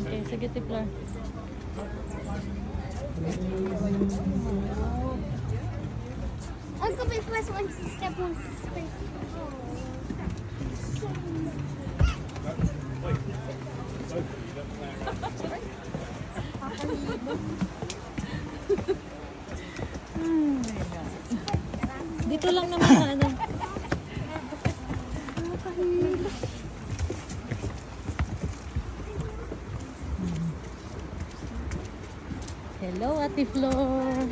Okay, sige Tiplar. Uncle, my first one step on spring. Dito lang naman sa ano. Hello, Ate Flor.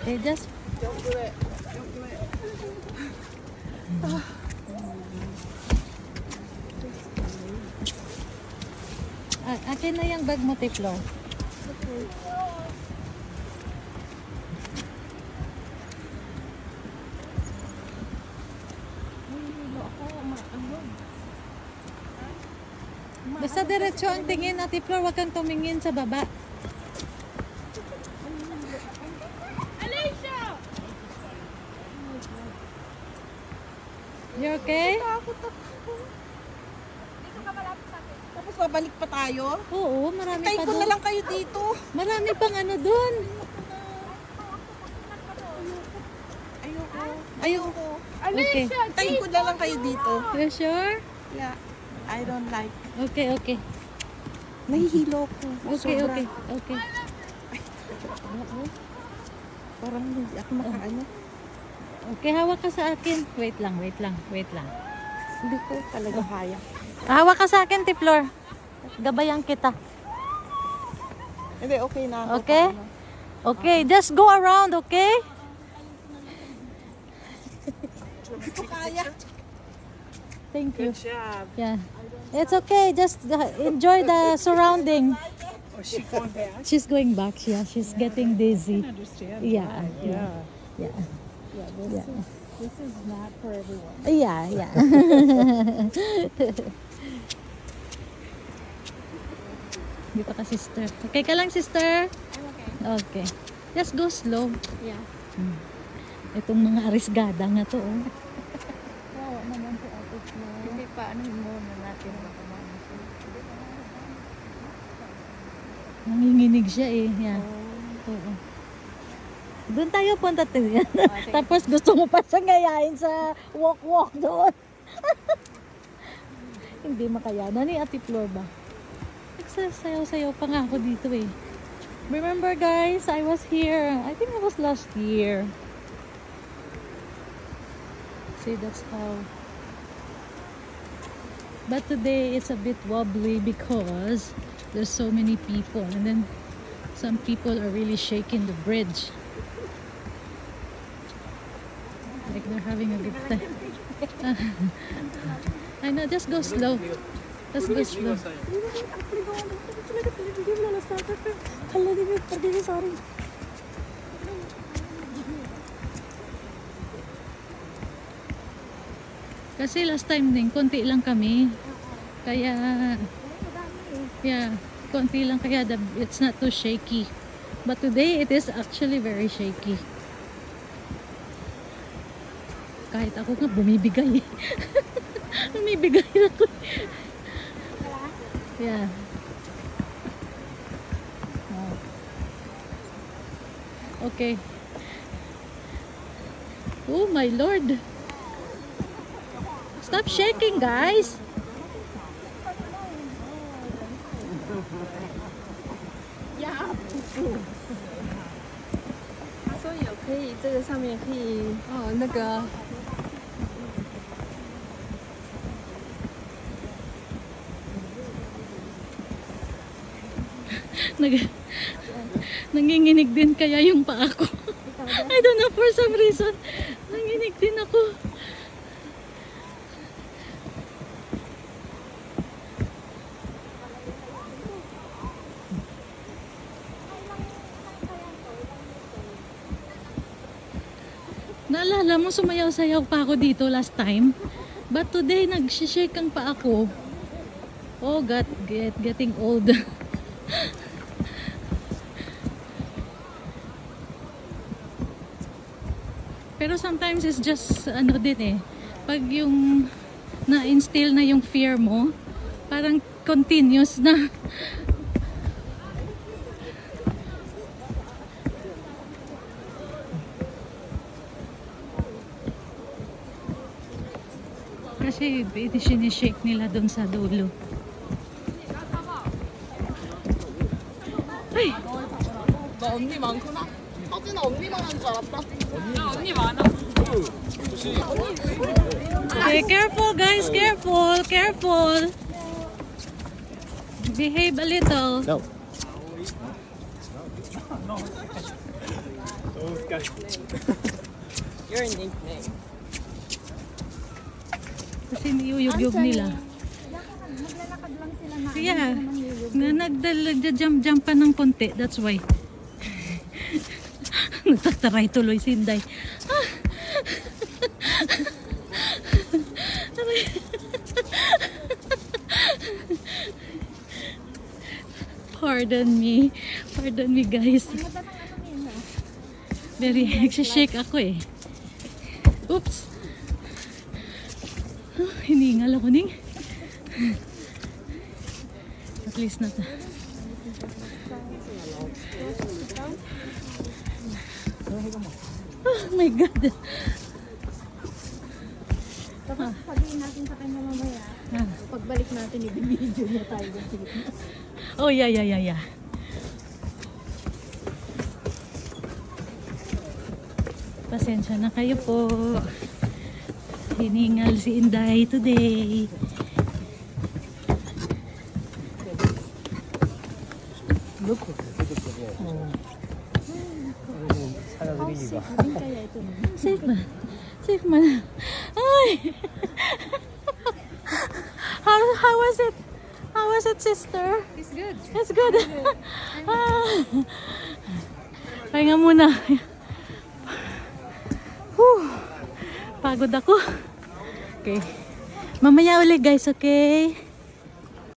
Okay, just Don't do it. Don't do it. akin na yung bag mo, Ate Flor. Okay. Basta diretso ang tingin, Ate Flor, wag kang tumingin sa baba. Alicia! You okay? Takot ako. Dito ka malapit sa akin. Tapos babalik pa tayo? Oo, marami Tayo pa ko na doon. lang kayo dito. Marami pang ano doon. Ayoko. Ayoko. Okay. Alicia, Tayo ko na lang kayo dito. You sure? Yeah. I don't like. Okay, okay. Nahihilo ko. Okay, Sobra. okay, okay. Oo. Parang hindi ako makaano. Okay, hawak ka sa akin. Wait lang, wait lang, wait lang. Hindi ko talaga kaya. Hawak ka sa akin, Tiplor. Gabayan kita. Hindi, okay na ako. Okay? Okay, just go around, okay? Hindi ko kaya. Thank you. job. Yeah. It's okay. Just enjoy the surrounding. Oh, she going back? She's going back. Yeah, she's getting dizzy. Understand. Yeah, yeah, yeah. Yeah. This is not for everyone. Yeah, yeah. Dito ka, sister. Okay ka lang, sister? I'm okay. Okay. Just go slow. Yeah. Itong mga arisgada nga to, oh. Wow, naman po ako. Hindi pa, ano muna natin makaman. Nanginginig siya eh. Yeah. Oo. Doon tayo punta tayo. Tapos gusto mo pa siyang gayahin sa walk-walk doon. Hindi makayanan ni Ate Flor ba? Nagsasayaw-sayaw pa nga ako dito eh. Remember guys, I was here. I think it was last year. See, that's how. But today it's a bit wobbly because there's so many people, and then some people are really shaking the bridge. Like they're having a good time. I know, just go slow. Just go slow. Kasi last time din, konti lang kami. Kaya, yeah, konti lang kaya it's not too shaky. But today, it is actually very shaky. Kahit ako nga, bumibigay. Bumibigay ako. Yeah. Oh. Okay. Oh my Lord. Stop shaking, guys. 所以可以，这个上面可以那个。 Nanginginig din kaya yung paa ko. I don't know, for some reason. Nanginginig din ako. Naalala mo, sumayaw-sayaw pa ako dito last time. But today, nag-shake ang paa ko. Oh God, getting old. Pero sometimes it's just ano din eh. Pag yung na-instill na yung fear mo. Parang continuous na. Kasi sinishake nila doon sa dulo. Ay! 나 언니 많구나. 서진아 언니만 한 줄 알았다. 야 언니 많아. Okay, careful guys, careful, careful. Behave a little. No. Your nickname. Kasi niyuyug-yug nila. Maglalakad lang sila na. Yeah, na nagda-jump pa ng konti. That's why. Nagtataray tuloy si Inday. Pardon me. Pardon me guys. Very nagsishake ako eh. Oops. Hiningal ako ning. At least na ta. Oh my God. Tapos sabihin natin sa kanya mamaya. Pagbalik natin, i-video niya tayo. Oh yeah. Pasensya na kayo po. Hiningal si Inday today. Safe man. Safe man. Ay! How was it? How was it, sister? It's good. It's good. Pahinga muna. Pagod ako. Okay. Mamaya ulit guys, okay?